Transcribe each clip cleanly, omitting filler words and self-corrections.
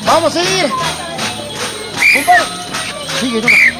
Vamos a seguir. Compadre. Sigue, no.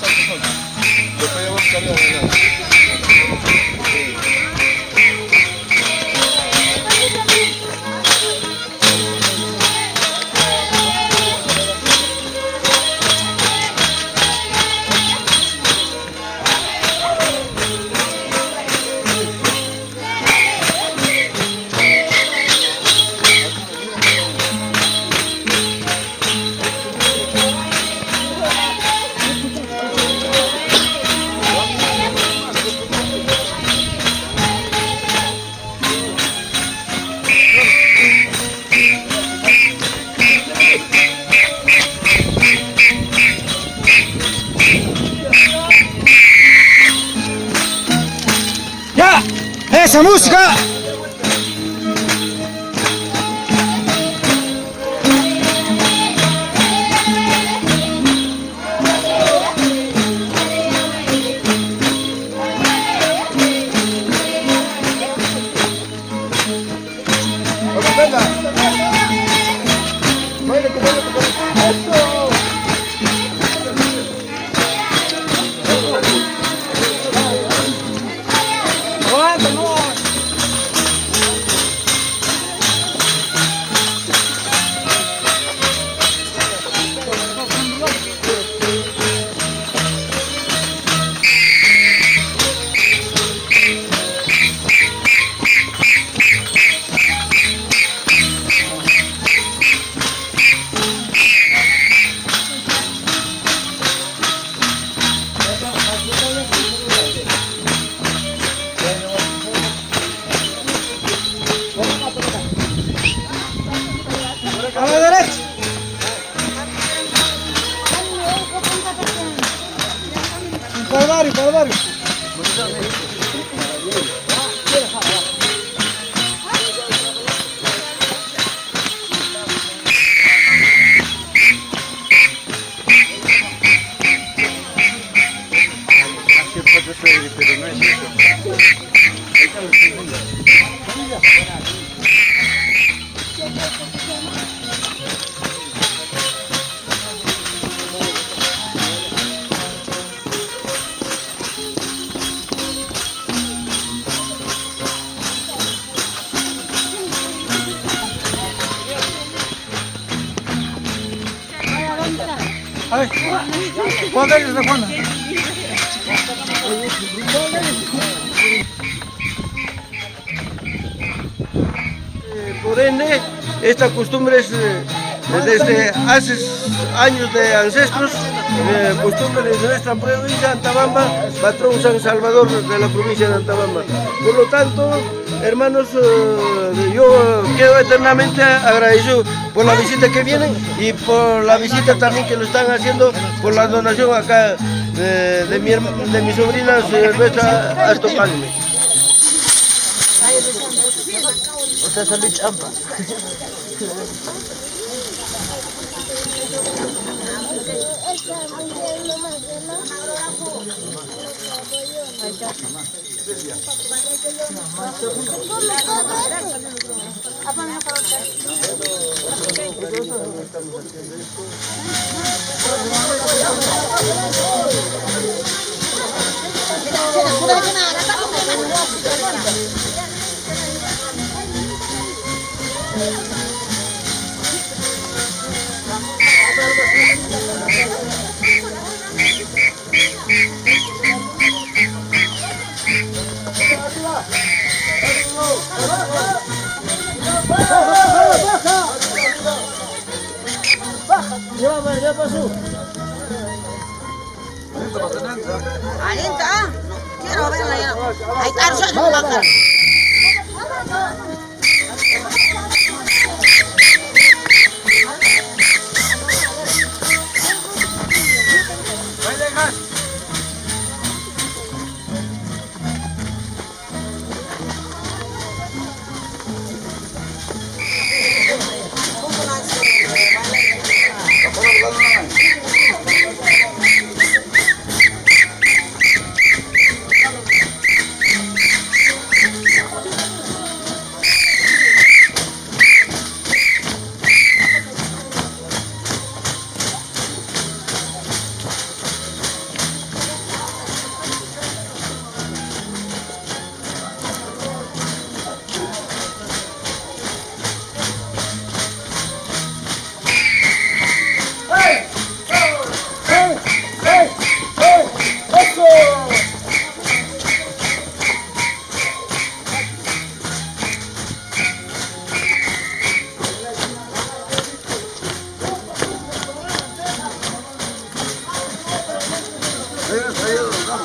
Después ya vamos a cambiar de lado. ¡Ya! ¡Esa música! A la derecha. Para el barrio, para el barrio. Pero no es A ver, ¿cuál es de Juana? Por ende, esta costumbre es desde hace años de ancestros, costumbre de nuestra provincia de Antabamba, patrón San Salvador de la provincia de Antabamba. Por lo tanto, hermanos, yo quedo eternamente agradecido por la visita que vienen y por la visita también que lo están haciendo, por la donación acá de mi sobrina Silvestra Astopalme. O sea, salud champa. Ya pasó. Ahí está. Quiero verla ya. Ahí está, no va a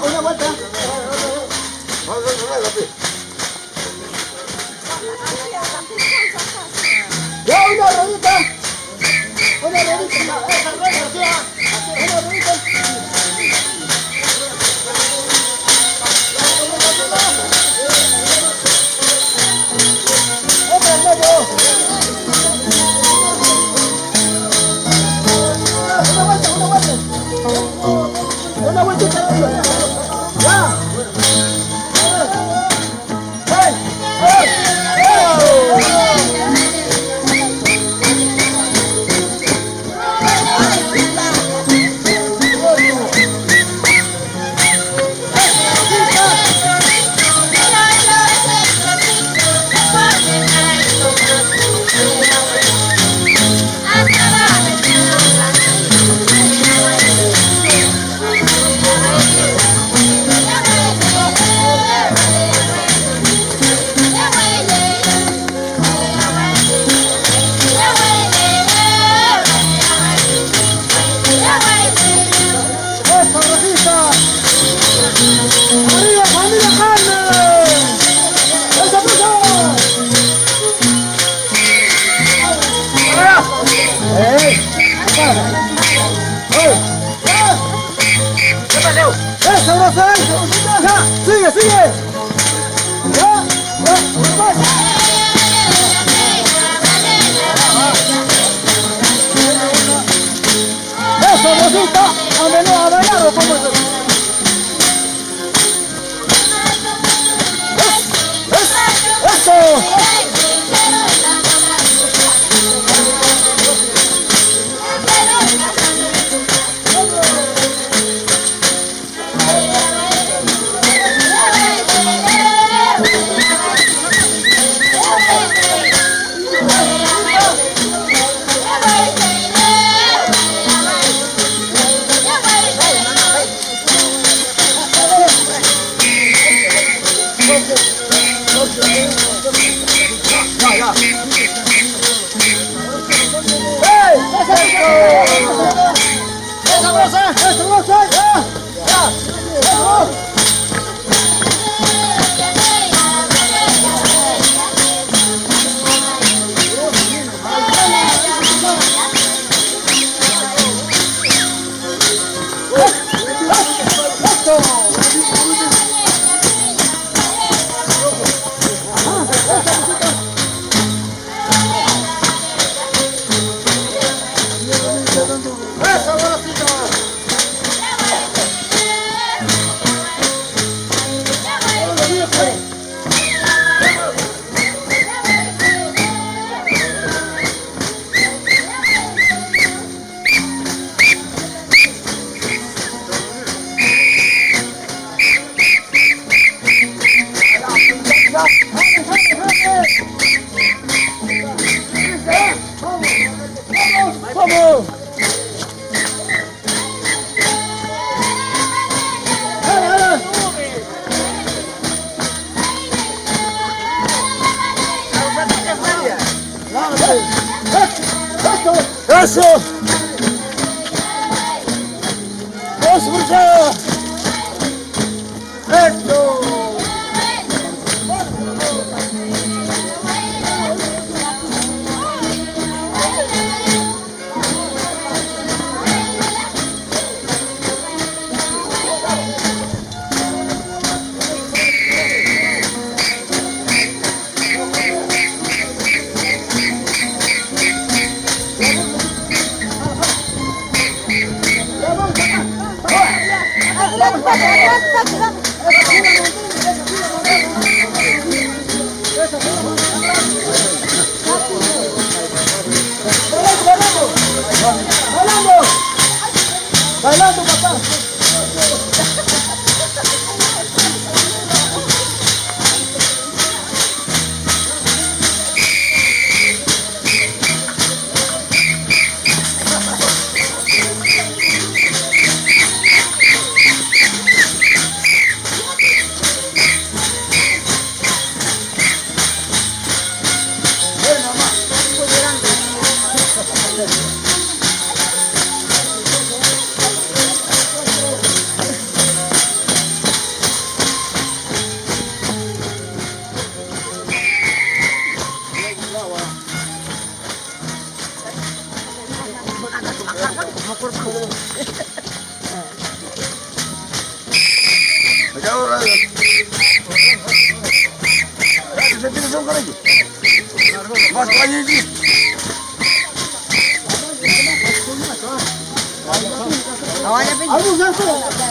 Una vuelta. Ya, una rodita. Una rodita. Esa rueda, así, una rodita. Otra en medio. Una vuelta, una vuelta. Una vueltita. Ya. ¡Hey! ¡Hey! ¡Sigue, sigue! ¡Eso, Rosita! ¡A menudo a bailar o cómo es? ¡Eso! ¡Eso! ¡Eso, muchacho! ¡Eso! ¡Bailando, papá!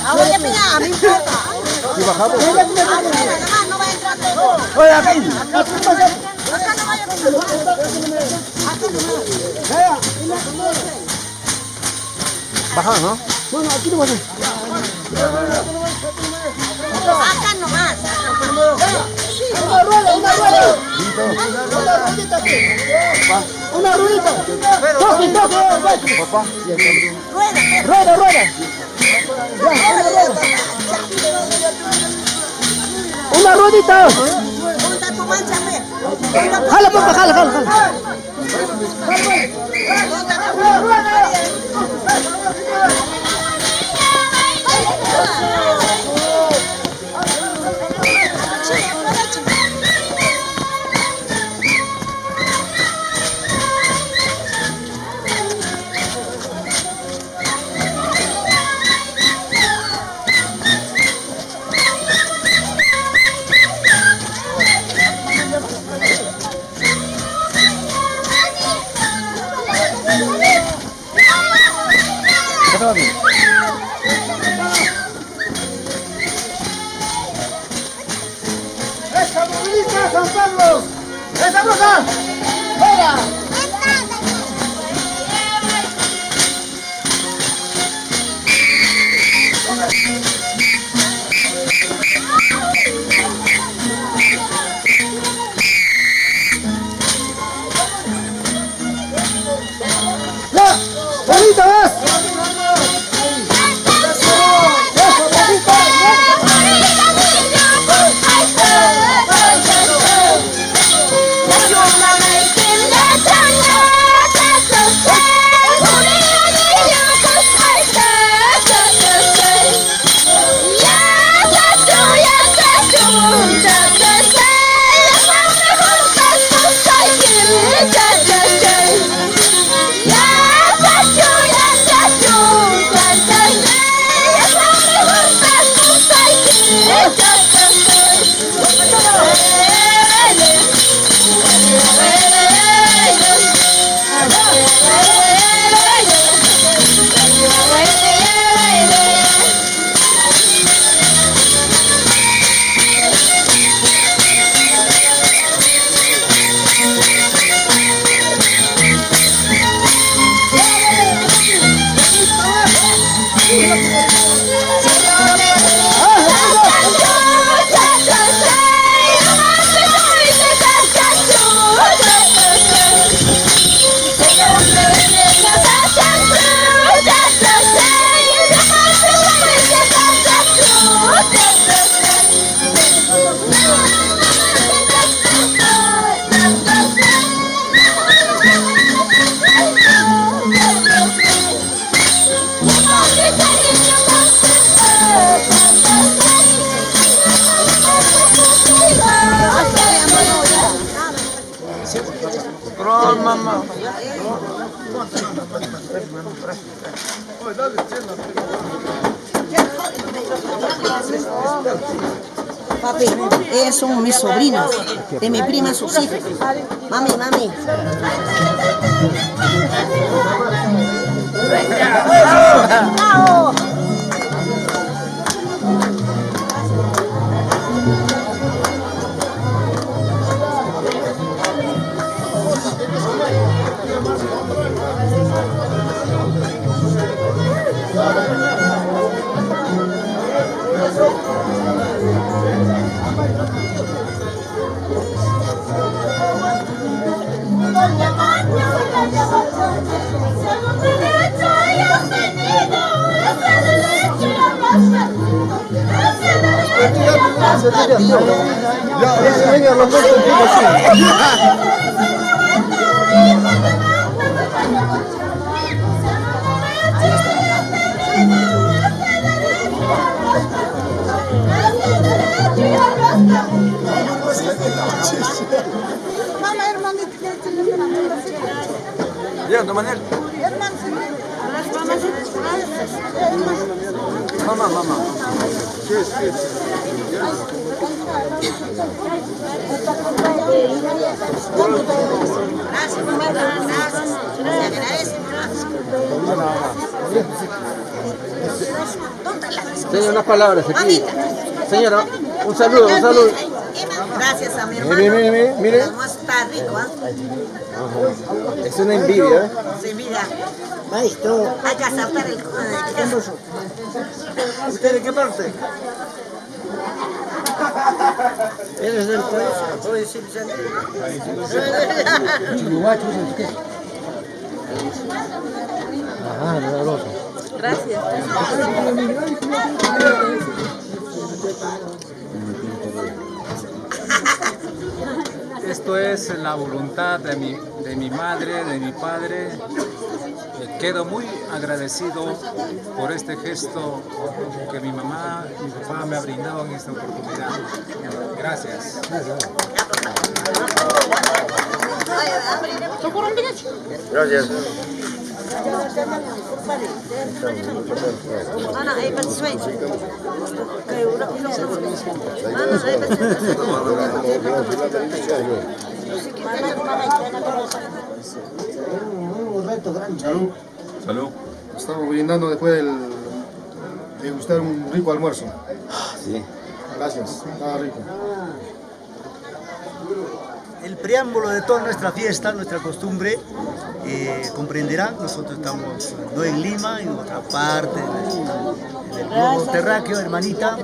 Ahora piña, a mí importa. Si bajamos. No va a entrar todo. Oye, aquí. Acá no vaya a Baja, ¿no? No, aquí no pasa. Acá nomás. Una rueda. Una ruedita aquí. Una ruedita. Toque. Papá. Rueda. Una ruedita. Junta tu mancha, ve. Jala, papá, jala. ¡Esa bonita, San Carlos! ¡Esa bruja! ¡Fuera! ¡Ya! ¡Bonita vas! Papi, ellos son mis sobrinos, de mi prima sus hijos. Mami. Mamá, hermanita, Ya, de manera. hermanita. Gracias, mamá. Gracias. Se agradece, mamá. ¿Dónde la Señor, unas palabras aquí. Mamita. Señora, un saludo, un saludo. Gracias a mi hermano. Mire. El almuerzo está rico, ¿eh? Es una envidia, ¿eh? Sí, mira. Maestro. Hay que asaltar el queso. ¿Usted de qué parte? Eres del país. Gracias. Esto es la voluntad de mi madre, de mi padre. Quedo muy agradecido por este gesto que mi mamá y mi papá me ha brindado en esta oportunidad. Gracias. Gracias. Ana, ahí va switch. Salud. Estamos brindando después de gustar un rico almuerzo. Sí. Gracias, estaba rico. El preámbulo de toda nuestra fiesta, nuestra costumbre, comprenderán, nosotros estamos no en Lima, en otra parte del globo terráqueo, hermanita.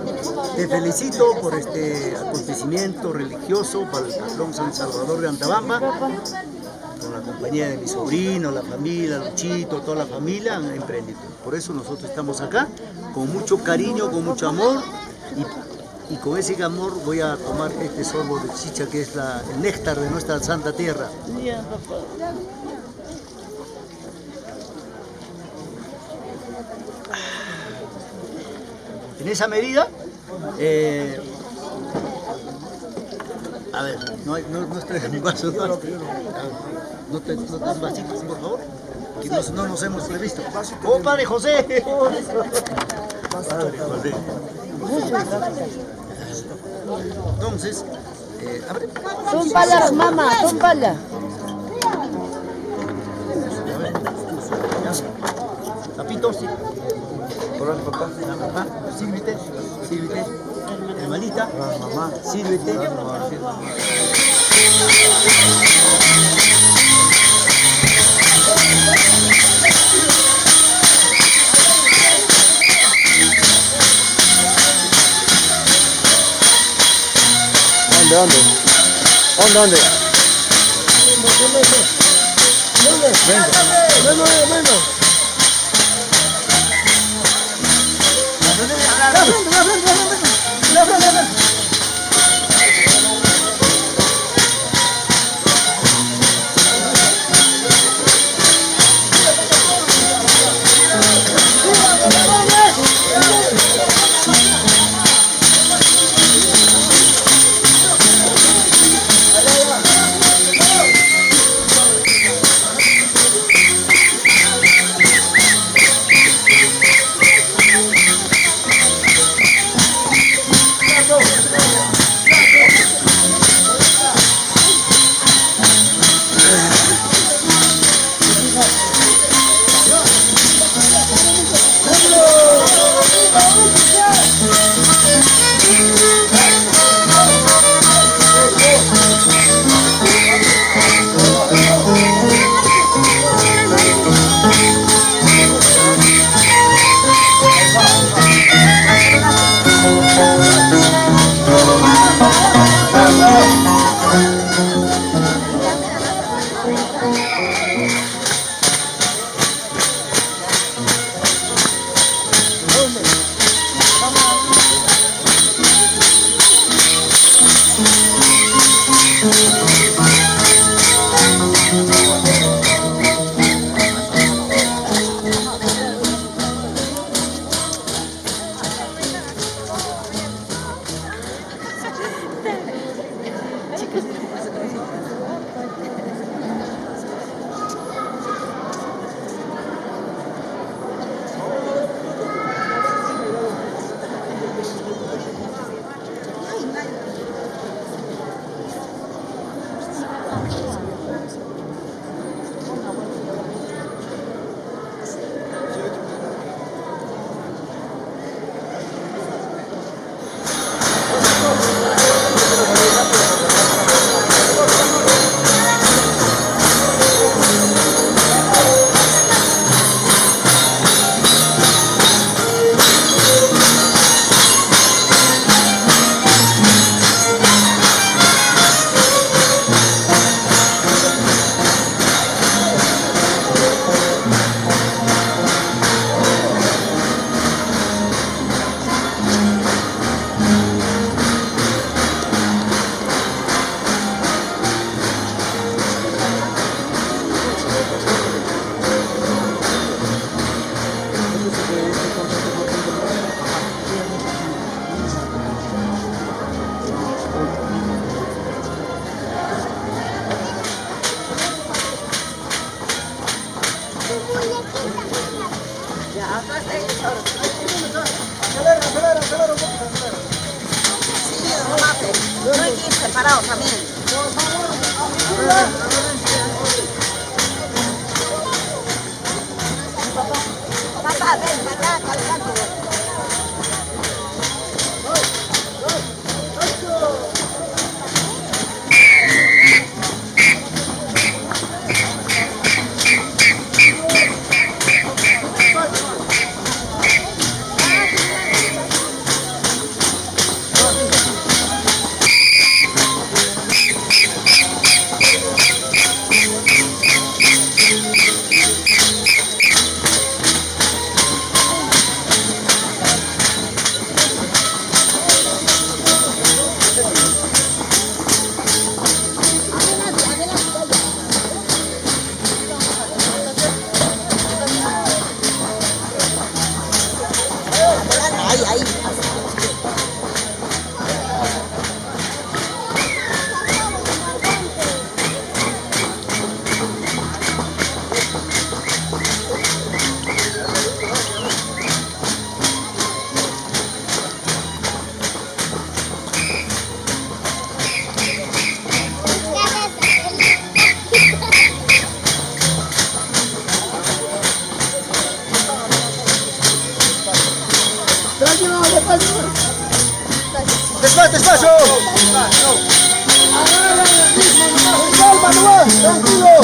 Te felicito por este acontecimiento religioso para el patrón San Salvador de Antabamba, con la compañía de mi sobrino, la familia, Luchito, toda la familia han emprendido. Por eso nosotros estamos acá, con mucho cariño, con mucho amor, y con ese amor voy a tomar este sorbo de chicha que es el néctar de nuestra santa tierra. En esa medida, a ver, no estoy mi vaso, no te vasitos, por favor, que no nos hemos previsto. ¡Oh, Padre José! Padre José. Entonces, a ver. Son balas, mamá, son balas. Papito, sí. Papá, sírvete, sírvete. Hermanita, mamá, sírvete. ¿Dónde? preparado también. Papá, ven, acá, calcando. Ahí. Tranquilo, despacio. Despacio. Agarra el ritmo, calma nomás, tranquilo.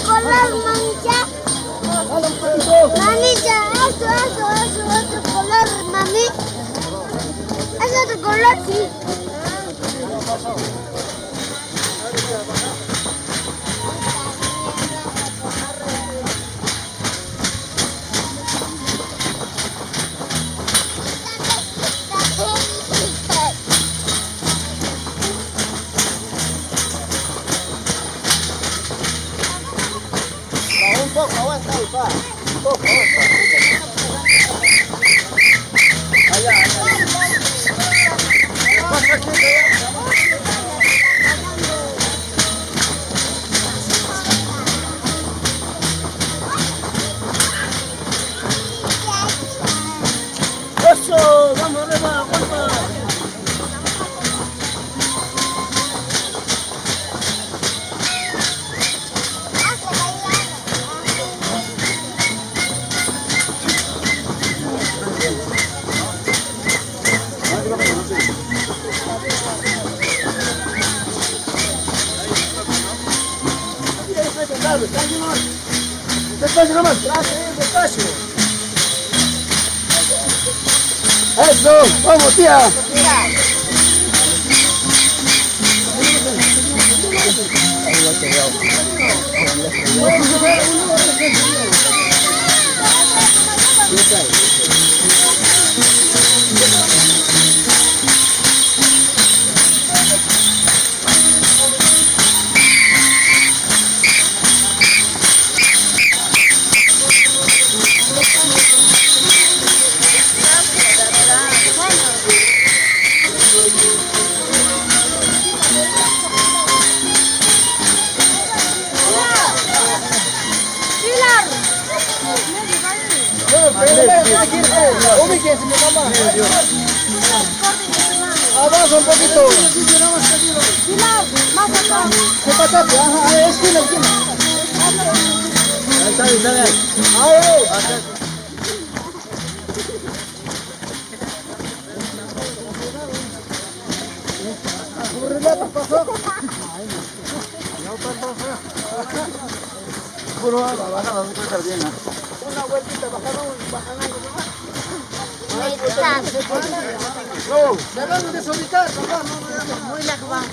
Color mancha. Mami, ya, otro color, mami. ¿Es otro color? Sí. Un poco, aguanta ahí, pa. Un poco, aguanta. Eso, vamos arriba, aguanta. Despacio nomás. Despacio. Eso, vamos, tía. Ubíquense, mi mamá. Abajo un poquito. Más acá. ¿Qué patate? Ajá, esquina, esquina. Ahí está bien. Ahí. Una vueltita, bajamos. No, me van a desubicar, papá. Muy la para.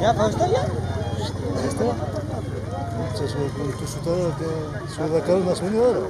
¿Ya, Fausto, ya? Sudah kalau nas menyor.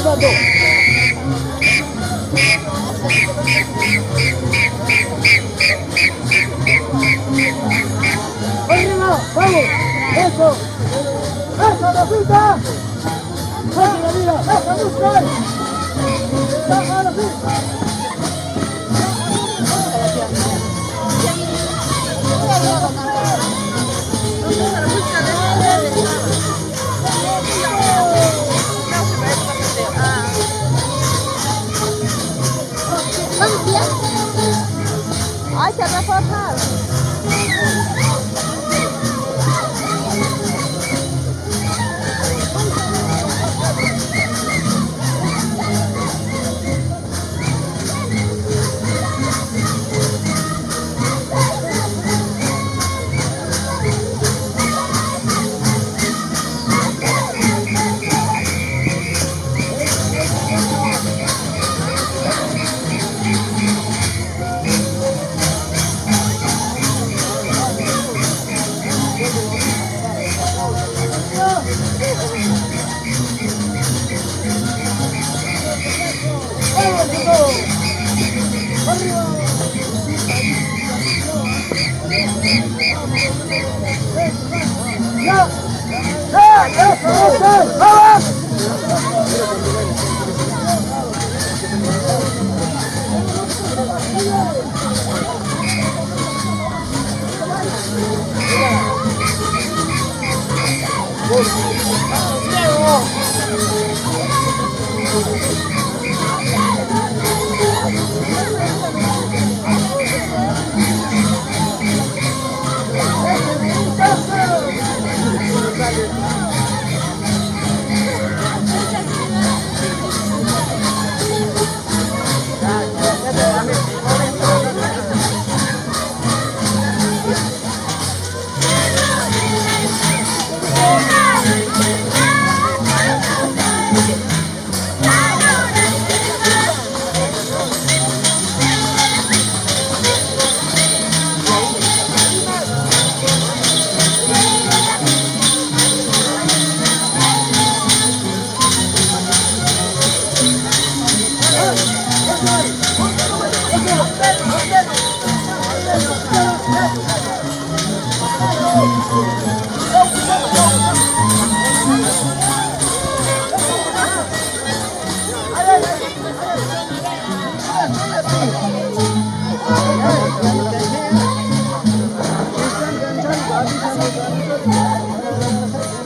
Fernando. Arriba, vamos. Eso. Eso, Rafita. Eso, mira. Eso, busca. Ahora sí. Ay, se reforzar.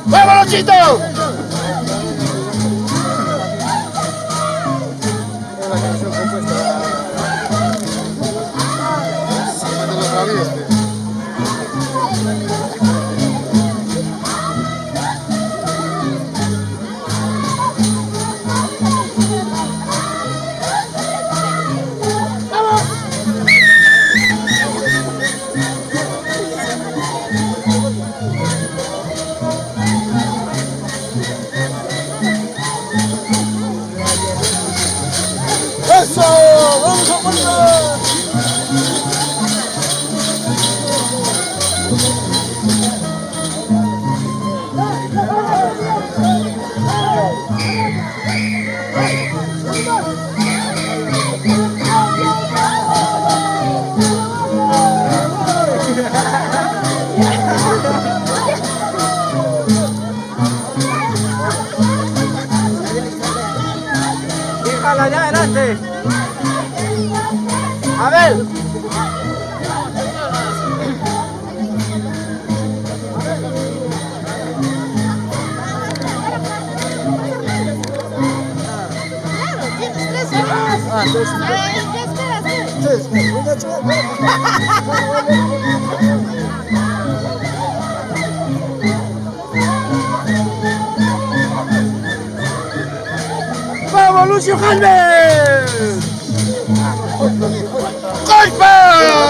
¡Vámonos, Chito! ¡Eso! ¡Vamos a poner! Déjala allá adelante. A ver. ¡Vamos, Lucio Galvez! ¡Culpa!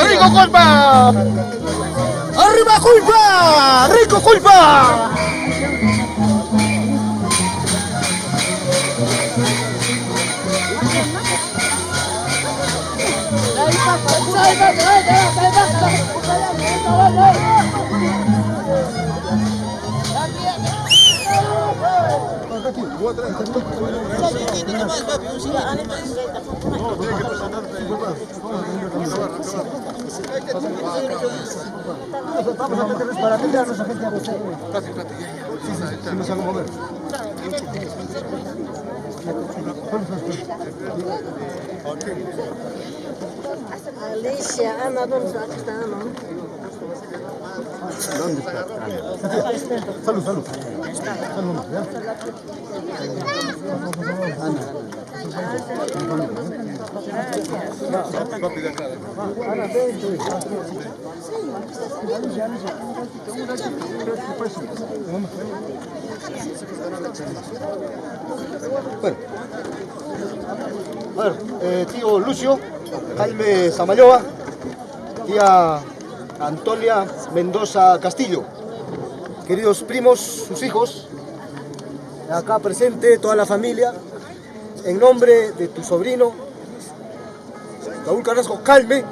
¡Rico culpa! ¡Arriba culpa! ¡Rico culpa! Vamos a meterles para atender a nuestra gente a usted. Sí, nos hago mover. Alicia, Ana, ¿dónde está Ana? ¿Dónde está? Salud, salud. Salud, ¿ya? Ana, ven. Bueno, a ver, tío Lucio, Jaime Samayoa, tía Antonia Mendoza Castillo, queridos primos, sus hijos, acá presente toda la familia, en nombre de tu sobrino, Raúl Carrasco Calme,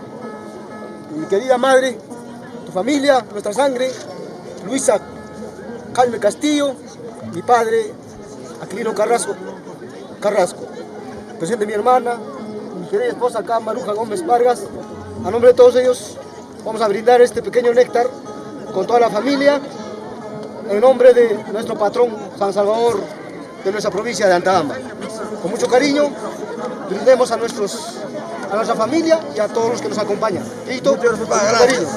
mi querida madre, tu familia, nuestra sangre, Luisa Calme Castillo, mi padre, Aquilino Carrasco, presente mi hermana, mi querida esposa acá, Maruja Gómez Vargas, a nombre de todos ellos, vamos a brindar este pequeño néctar con toda la familia, en nombre de nuestro patrón San Salvador de nuestra provincia de Antagamba. Con mucho cariño, brindemos a nuestra familia y a todos los que nos acompañan. Listo, con mucho cariño.